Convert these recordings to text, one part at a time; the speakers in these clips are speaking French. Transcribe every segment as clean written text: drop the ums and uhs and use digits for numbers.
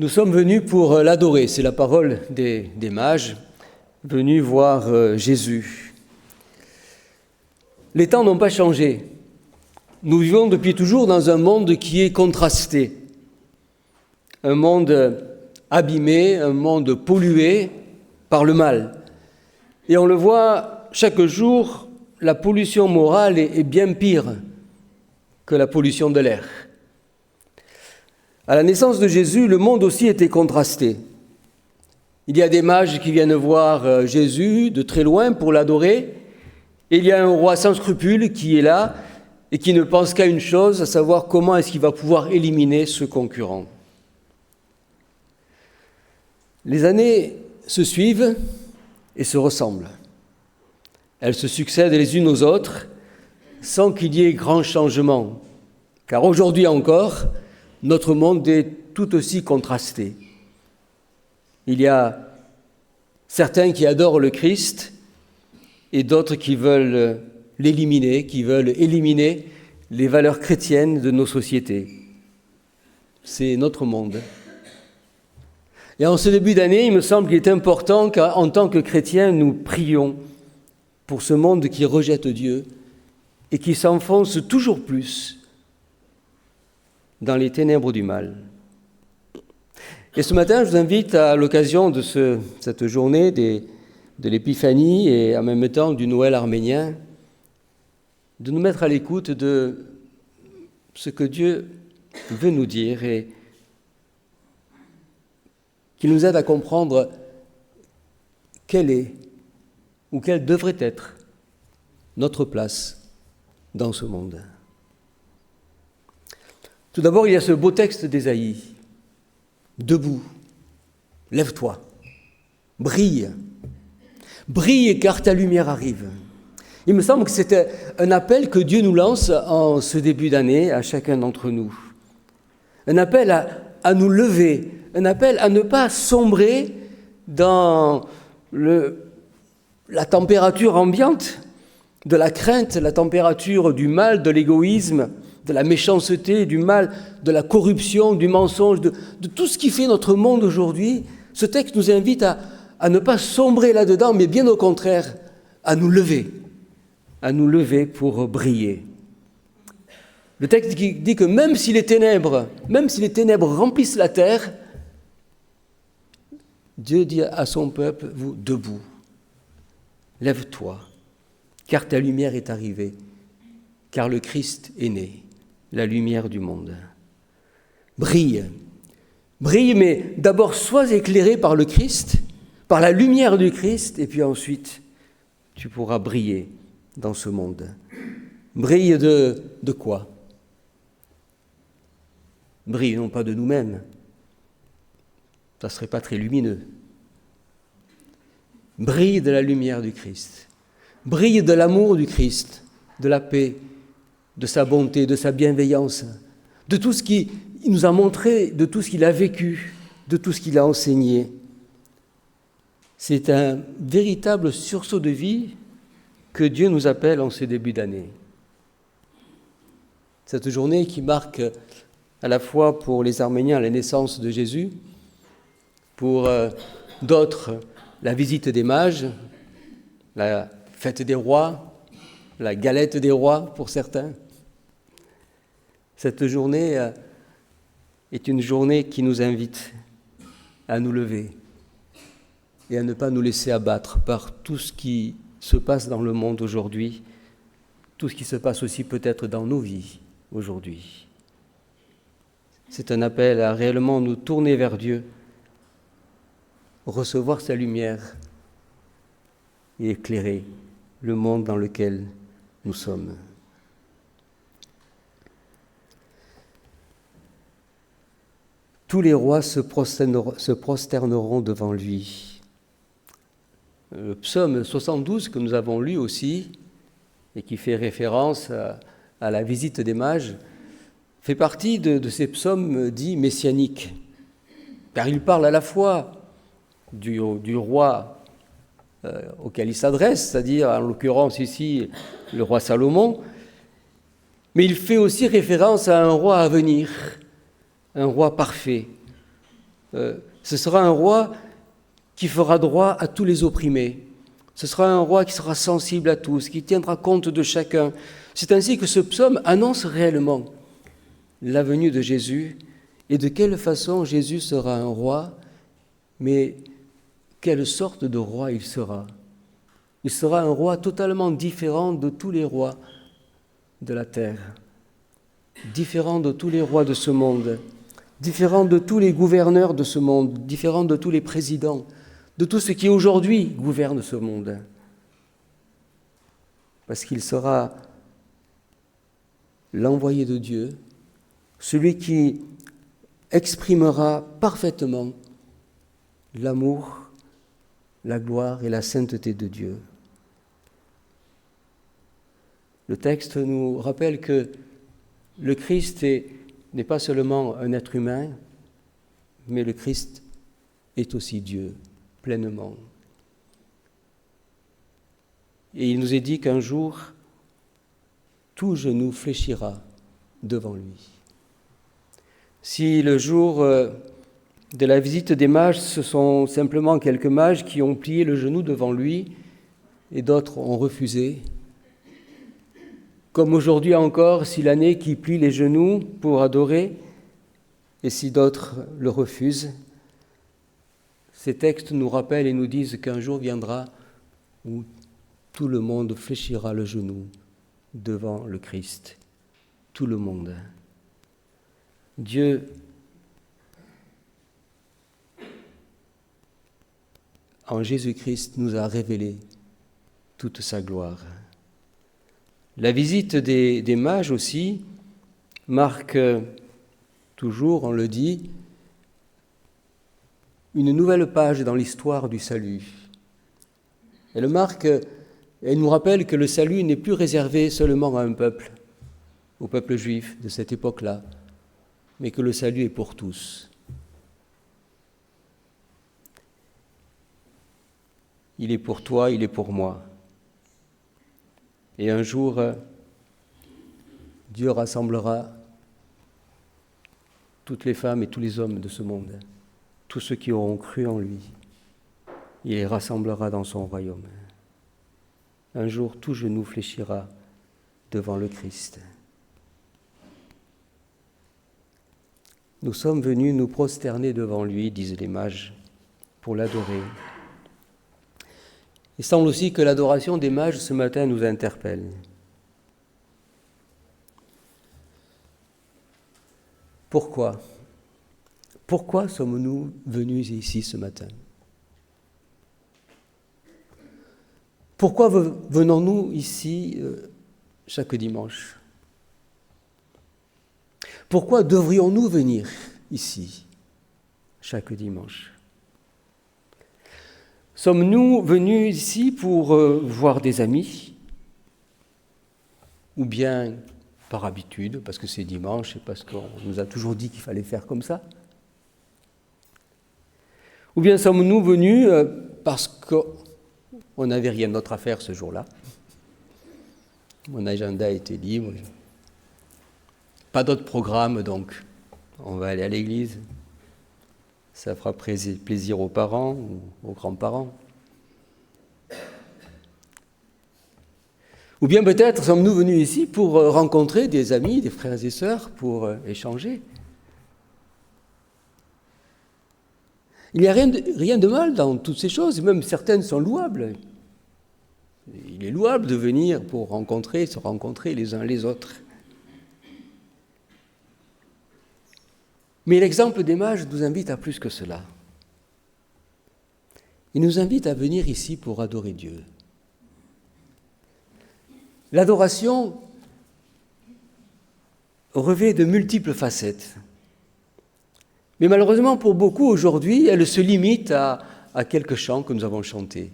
Nous sommes venus pour l'adorer, c'est la parole des mages, venus voir Jésus. Les temps n'ont pas changé. Nous vivons depuis toujours dans un monde qui est contrasté, un monde abîmé, un monde pollué par le mal. Et on le voit chaque jour, la pollution morale est bien pire que la pollution de l'air. À la naissance de Jésus, le monde aussi était contrasté. Il y a des mages qui viennent voir Jésus de très loin pour l'adorer, et il y a un roi sans scrupules qui est là et qui ne pense qu'à une chose, à savoir comment est-ce qu'il va pouvoir éliminer ce concurrent. Les années se suivent et se ressemblent. Elles se succèdent les unes aux autres sans qu'il y ait grand changement, car aujourd'hui encore, notre monde est tout aussi contrasté. Il y a certains qui adorent le Christ et d'autres qui veulent l'éliminer, qui veulent éliminer les valeurs chrétiennes de nos sociétés. C'est notre monde. Et en ce début d'année, il me semble qu'il est important qu'en tant que chrétiens, nous prions pour ce monde qui rejette Dieu et qui s'enfonce toujours plus dans les ténèbres du mal. Et ce matin, je vous invite à l'occasion de cette journée de l'Épiphanie et en même temps du Noël arménien, de nous mettre à l'écoute de ce que Dieu veut nous dire et qu'il nous aide à comprendre quelle est ou quelle devrait être notre place dans ce monde. Tout d'abord, il y a ce beau texte d'Ésaïe. Debout, lève-toi, brille, brille car ta lumière arrive. Il me semble que c'était un appel que Dieu nous lance en ce début d'année à chacun d'entre nous. Un appel à nous lever, un appel à ne pas sombrer dans la température ambiante de la crainte, la température du mal, de l'égoïsme, de la méchanceté, du mal, de la corruption, du mensonge, de tout ce qui fait notre monde aujourd'hui. Ce texte nous invite à ne pas sombrer là-dedans, mais bien au contraire, à nous lever pour briller. Le texte dit que même si les ténèbres remplissent la terre, Dieu dit à son peuple, vous, debout, lève-toi, car ta lumière est arrivée, car le Christ est né, la lumière du monde. Brille, mais d'abord sois éclairé par le Christ, par la lumière du Christ, et puis ensuite tu pourras briller dans ce monde. Brille de quoi ? Brille non pas de nous-mêmes, ça ne serait pas très lumineux. Brille de la lumière du Christ, brille de l'amour du Christ, de la paix, de sa bonté, de sa bienveillance, de tout ce qu'il nous a montré, de tout ce qu'il a vécu, de tout ce qu'il a enseigné. C'est un véritable sursaut de vie que Dieu nous appelle en ce début d'année. Cette journée qui marque à la fois pour les Arméniens la naissance de Jésus, pour d'autres la visite des mages, la fête des rois, la galette des rois pour certains. Cette journée est une journée qui nous invite à nous lever et à ne pas nous laisser abattre par tout ce qui se passe dans le monde aujourd'hui, tout ce qui se passe aussi peut-être dans nos vies aujourd'hui. C'est un appel à réellement nous tourner vers Dieu, recevoir sa lumière et éclairer le monde dans lequel nous sommes. Tous les rois se prosterneront devant lui. Le psaume 72 que nous avons lu aussi, et qui fait référence à la visite des mages, fait partie de ces psaumes dits messianiques, car il parle à la fois du roi auquel il s'adresse, c'est-à-dire en l'occurrence ici le roi Salomon, mais il fait aussi référence à un roi à venir, un roi parfait, Ce sera un roi qui fera droit à tous les opprimés. Ce sera un roi qui sera sensible à tous, qui tiendra compte de chacun. C'est ainsi que ce psaume annonce réellement la venue de Jésus et de quelle façon Jésus sera un roi, mais quelle sorte de roi il sera. Il sera un roi totalement différent de tous les rois de la terre, différent de tous les rois de ce monde, différent de tous les gouverneurs de ce monde, différent de tous les présidents, de tout ce qui aujourd'hui gouverne ce monde. Parce qu'il sera l'envoyé de Dieu, celui qui exprimera parfaitement l'amour, la gloire et la sainteté de Dieu. Le texte nous rappelle que le Christ n'est pas seulement un être humain, mais le Christ est aussi Dieu, pleinement. Et il nous est dit qu'un jour, tout genou fléchira devant lui. Si le jour de la visite des mages, ce sont simplement quelques mages qui ont plié le genou devant lui et d'autres ont refusé, comme aujourd'hui encore, si l'année qui plie les genoux pour adorer et si d'autres le refusent, ces textes nous rappellent et nous disent qu'un jour viendra où tout le monde fléchira le genou devant le Christ. Tout le monde. Dieu, en Jésus-Christ, nous a révélé toute sa gloire. La visite des mages aussi marque toujours, on le dit, une nouvelle page dans l'histoire du salut. Elle nous rappelle que le salut n'est plus réservé seulement à un peuple, au peuple juif de cette époque-là, mais que le salut est pour tous. Il est pour toi, il est pour moi. Et un jour, Dieu rassemblera toutes les femmes et tous les hommes de ce monde, tous ceux qui auront cru en lui. Il les rassemblera dans son royaume. Un jour, tout genou fléchira devant le Christ. Nous sommes venus nous prosterner devant lui, disent les mages, pour l'adorer. Il semble aussi que l'adoration des mages ce matin nous interpelle. Pourquoi ? Pourquoi sommes-nous venus ici ce matin ? Pourquoi venons-nous ici chaque dimanche ? Pourquoi devrions-nous venir ici chaque dimanche ? Sommes-nous venus ici pour voir des amis ? Ou bien par habitude, parce que c'est dimanche et parce qu'on nous a toujours dit qu'il fallait faire comme ça ? Ou bien sommes-nous venus parce qu'on n'avait rien d'autre à faire ce jour-là ? Mon agenda était libre. Pas d'autre programme, donc on va aller à l'église. Ça fera plaisir aux parents ou aux grands-parents. Ou bien peut-être sommes-nous venus ici pour rencontrer des amis, des frères et sœurs, pour échanger. Il n'y a rien de mal dans toutes ces choses, même certaines sont louables. Il est louable de venir pour se rencontrer les uns les autres. Mais l'exemple des mages nous invite à plus que cela. Il nous invite à venir ici pour adorer Dieu. L'adoration revêt de multiples facettes. Mais malheureusement, pour beaucoup aujourd'hui, elle se limite à quelques chants que nous avons chantés.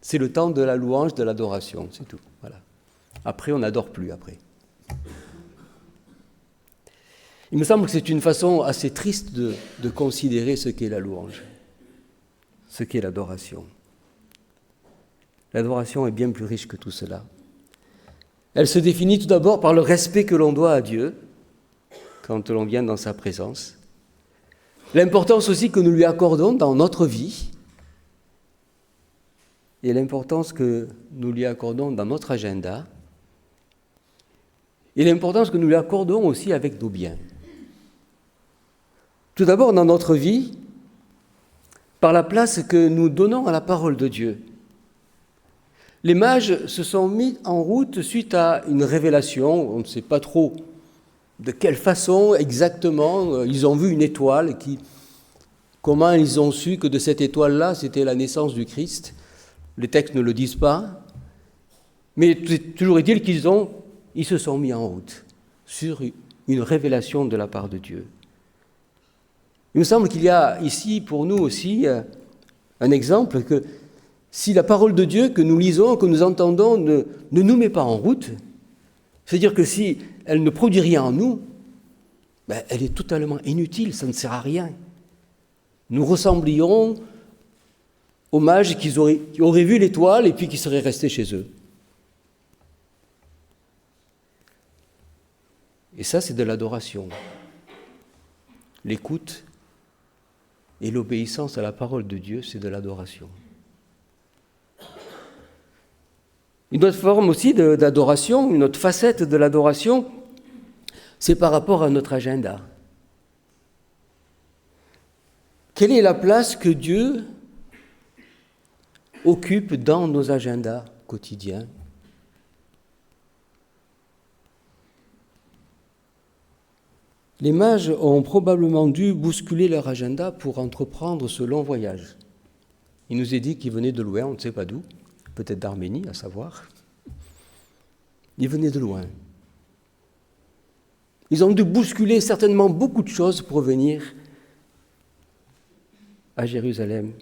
C'est le temps de la louange, de l'adoration, c'est tout. Voilà. Après, on n'adore plus, après. Il me semble que c'est une façon assez triste de considérer ce qu'est la louange, ce qu'est l'adoration. L'adoration est bien plus riche que tout cela. Elle se définit tout d'abord par le respect que l'on doit à Dieu quand l'on vient dans sa présence. l'importance aussi que nous lui accordons dans notre vie et l'importance que nous lui accordons dans notre agenda et l'importance que nous lui accordons aussi avec nos biens. Tout d'abord, dans notre vie, par la place que nous donnons à la parole de Dieu. Les mages se sont mis en route suite à une révélation, on ne sait pas trop de quelle façon exactement, ils ont vu une étoile, comment ils ont su que de cette étoile-là, c'était la naissance du Christ. Les textes ne le disent pas, mais toujours est-il qu'ils se sont mis en route sur une révélation de la part de Dieu. Il me semble qu'il y a ici pour nous aussi un exemple que si la parole de Dieu que nous lisons, que nous entendons ne nous met pas en route, c'est-à-dire que si elle ne produit rien en nous, elle est totalement inutile, ça ne sert à rien. Nous ressemblions aux mages qui auraient vu l'étoile et puis qui seraient restés chez eux. Et ça, c'est de l'adoration. L'écoute et l'obéissance à la parole de Dieu, c'est de l'adoration. Une autre forme aussi d'adoration, une autre facette de l'adoration, c'est par rapport à notre agenda. Quelle est la place que Dieu occupe dans nos agendas quotidiens ? Les mages ont probablement dû bousculer leur agenda pour entreprendre ce long voyage. Il nous est dit qu'ils venaient de loin, on ne sait pas d'où, peut-être d'Arménie, à savoir. Ils venaient de loin. Ils ont dû bousculer certainement beaucoup de choses pour venir à Jérusalem.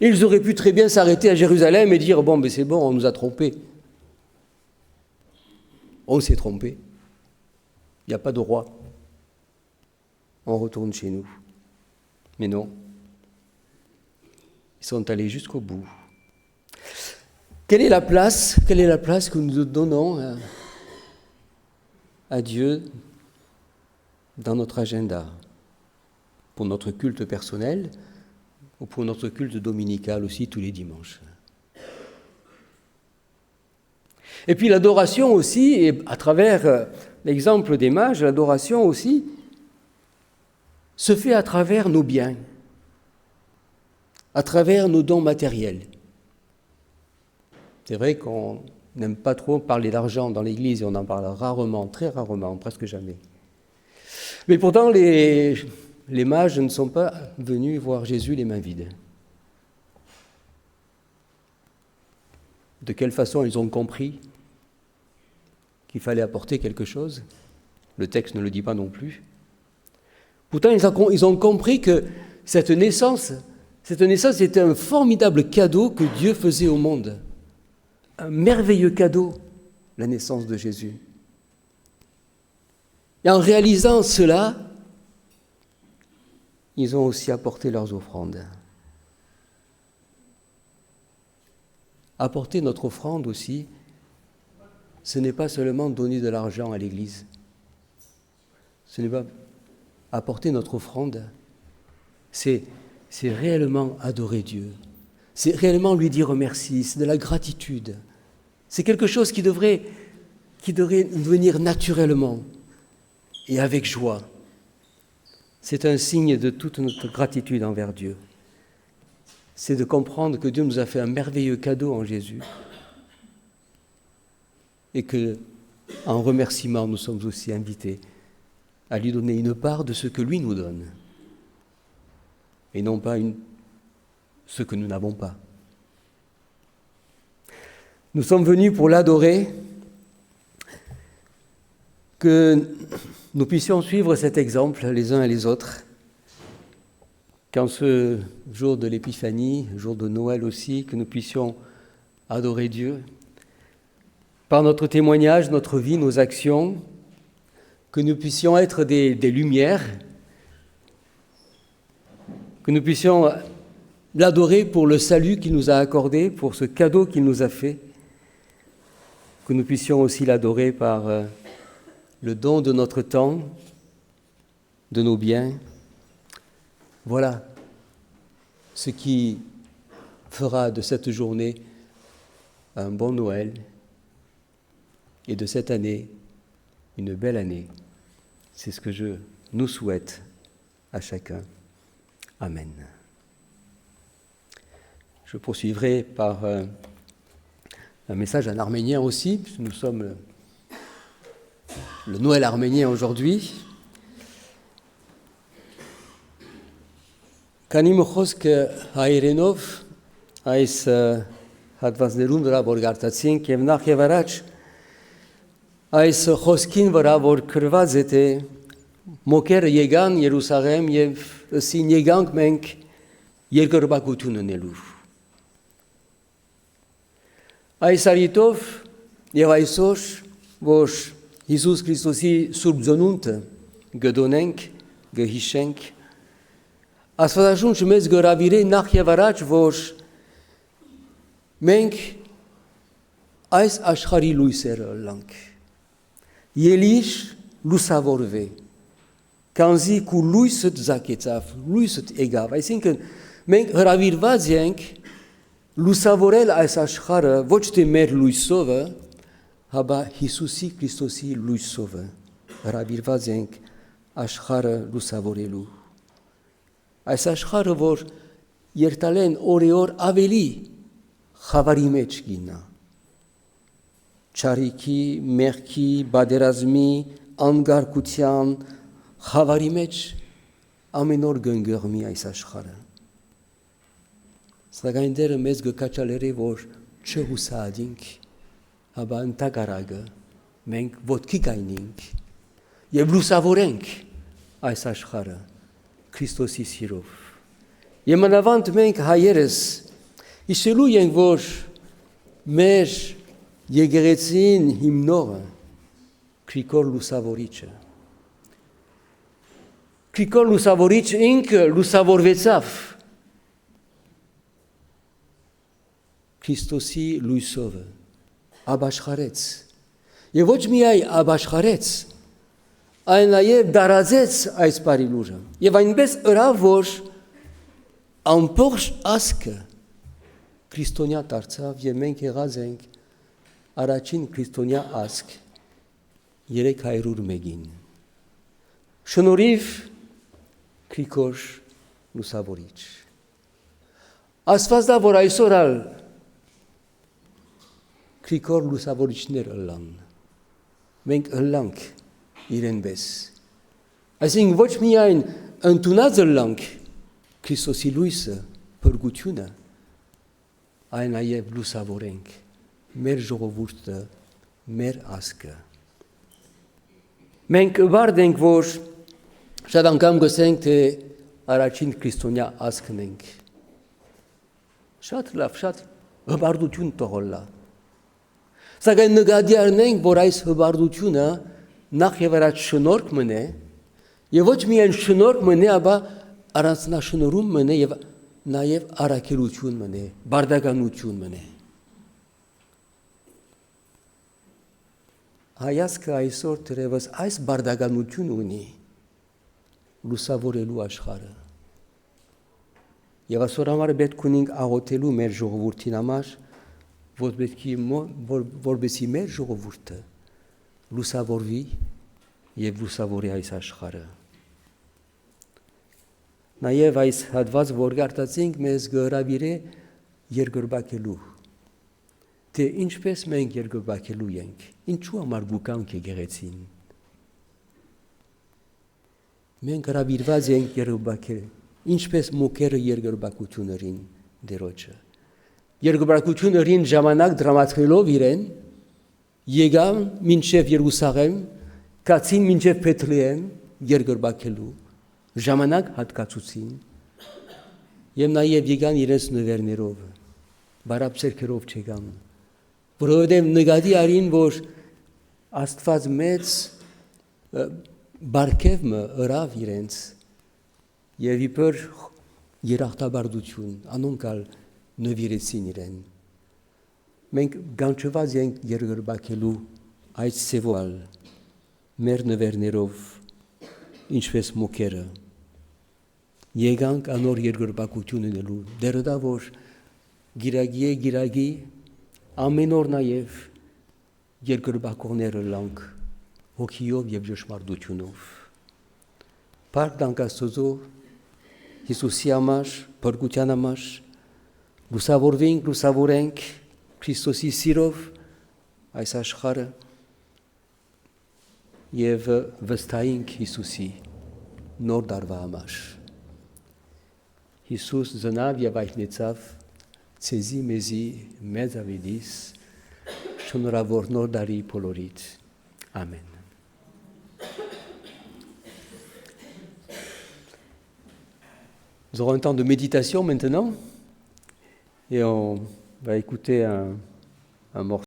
Et ils auraient pu très bien s'arrêter à Jérusalem et dire « Bon, c'est bon, on nous a trompés. On s'est trompés. Il n'y a pas de roi. On retourne chez nous. » Mais non. Ils sont allés jusqu'au bout. Quelle est la place que nous donnons à Dieu dans notre agenda, pour notre culte personnel ou pour notre culte dominical aussi tous les dimanches? Et puis l'adoration aussi, et à travers l'exemple des mages, l'adoration aussi se fait à travers nos biens, à travers nos dons matériels. C'est vrai qu'on n'aime pas trop parler d'argent dans l'Église et on en parle rarement, très rarement, presque jamais. Mais pourtant, les mages ne sont pas venus voir Jésus les mains vides. De quelle façon ils ont compris qu'il fallait apporter quelque chose? Le texte ne le dit pas non plus. Pourtant, ils ont compris que cette naissance était un formidable cadeau que Dieu faisait au monde. Un merveilleux cadeau, la naissance de Jésus. Et en réalisant cela, ils ont aussi apporté leurs offrandes. Apporter notre offrande aussi, ce n'est pas seulement donner de l'argent à l'Église. Ce n'est pas apporter notre offrande, c'est réellement adorer Dieu. C'est réellement lui dire merci, c'est de la gratitude. C'est quelque chose qui devrait venir naturellement et avec joie. C'est un signe de toute notre gratitude envers Dieu. C'est de comprendre que Dieu nous a fait un merveilleux cadeau en Jésus et que, en remerciement, nous sommes aussi invités à lui donner une part de ce que lui nous donne et non pas ce que nous n'avons pas. Nous sommes venus pour l'adorer, que nous puissions suivre cet exemple les uns et les autres, qu'en ce jour de l'Épiphanie, jour de Noël aussi, que nous puissions adorer Dieu, par notre témoignage, notre vie, nos actions, que nous puissions être des lumières, que nous puissions l'adorer pour le salut qu'il nous a accordé, pour ce cadeau qu'il nous a fait, que nous puissions aussi l'adorer par le don de notre temps, de nos biens, Voilà ce qui fera de cette journée un bon Noël et de cette année une belle année. C'est ce que je nous souhaite à chacun. Amen. Je poursuivrai par un message en arménien aussi, puisque nous sommes le Noël arménien aujourd'hui. Քանի խոսքը հայերենով այս հատվածներում վրա որ գարտացինք եւ նախ եւ առաջ այս խոսքին վրա որ գրված է թե մոկերը եկան Երուսաղեմ եւ սին եկանք մենք երկրպագություն ունելու այս արիտով եւ այսօր որ Հիսուս Քրիստոսի սուրբ ծնունդը գդոնենք գհիշենք Աստվածաշունչը մեզ գրավիր է նախ եւ առաջ, որ մենք այս աշխարհի լույսերը լանք։ Ելիր լուսավորվե։ Կանզի քու լույսը ձակեցավ, լույսը եկավ։ Այսինքն մենք հրավիրված ենք լուսավորել այս աշխարհը ոչ թե մեր լույսովը, հաբա Հիսուսի Քրիստոսի լույսովը։ Հրավիրված ենք աշխարհը լուսավորելու։ Այս աշխարհը, որ երտալեն օրեոր ավելի խավարի մեջ գինա, չարիքի, մեղքի, բادرազմի, անգարկության, խավարի մեջ ամեն օր գնգղմի այս աշխարհը։ Սակայն դերը մեզ գկաչալեր է, որ չհուսադինք, հաբա ընտակարագը մենք ոտքի կայնինք և լուսավորենք այս աշխարհը Քրիստոսի սիրով։ Եմանավանդ մենք հայերս իշելու ենք, որ մեր եկեղեցին հիմնողը Գրիգոր Լուսավորիչը։ Գրիգոր Լուսավորիչը ինքը լուսավորվեցավ Քրիստոսի լույսովը, աբաշխարեց։ Եվ ոչ միայն աբաշխարեց, այն նաև դարաձեց այս բարի լուրը։ Եվ այնպես ըրավ, որ ամբողջ ազգը քրիստոնյա դարձավ եւ մենք եղած ենք առաջին քրիստոնյա ազգ 301-ին։ Շնորհիվ Գրիգոր Լուսավորիչ։ Աստվածա որ այսօր ալ Գրիգոր Լուսավորիչներ ըլլան։ Մենք ըլլանք իրեն պես։ Այսինքն ոչ միայն ընդունած ըլլանք Քրիստոսի լույսը, փրկությունը, այլ նաև լուսավորենք մեր ժողովուրդը, մեր ազգը։ Մենք վարդ ենք, որ շատ անգամ գսենք, թե առաջին քրիստոնյա ազգն ենք։ Շատ լավ, շատ հբարդություն տողոլա։ Սակայն նկատի առնենք, որ այս հբարդությունը նախ եւ առաջ շնորհք մնե եւ ոչ միայն շնորհք մնե, ապա առանձնաշնորհում մնե եւ նաեւ առաքելություն մնե, բարդականություն մնե։ Հայացքը այսօր դեռևս այս բարդականություն ունի լուսավորելու աշխարհը։ Եվ այսօր համար պետք ունենք աղոթելու մեր ժողովրդին համար, որպեսզի մեր ժողովուրդը լուսավորվի և լուսավորի այս աշխարհը։ Նաև այս հատված, որ գարտացինք, մեզ գհրավիր է երկրպագելու, թե ինչպես մենք երկրպագելու ենք, ինչու համար գուկանք եկեղեցին։ Մենք հրավիրված ենք երկրպագել, ինչպես մոկերը երկրպագություններին դերոջը։ Երկրպագություններին ժամանակ դրամատրելով իրեն, եկան մինչև Երուսաղեմ, կացին մինչև Փեթլեհեմ երկրպագելու, ժամանակ հատկացուցին, եւ նաեւ եկան իրենց նվերներով, բարապցերքերով չեկան, որովհետեւ նկատի արին, որ Աստված մեծ բարգևը ըրավ իրենց եւ իբր երախտաբարդություն, անոնքալ նվիրեցին իրեն։ Մենք գանչված ենք երկրպագելու այս սևալ մեր նվերներով, ինչպես մոկերը։ Yegank anor yergerbakutiunenelu. Deredavor giragi amenor naev yergerbakorner lang. Okiov yevjoshmardutunov. Park dankasozo Jesusiamash, Pergutianamash, Lusavorvink, Lusavorenk, Christosi Sirov, Aisashchar, Jev Vestaink Jesusi, Nordarva Amash. Jesus Zanavia Vaichnitsav, Tsezi Mezi, Mezavidis, Shonoravor Nordari Polorit. Amen. Nous aurons un temps de méditation maintenant et on va écouter un morceau.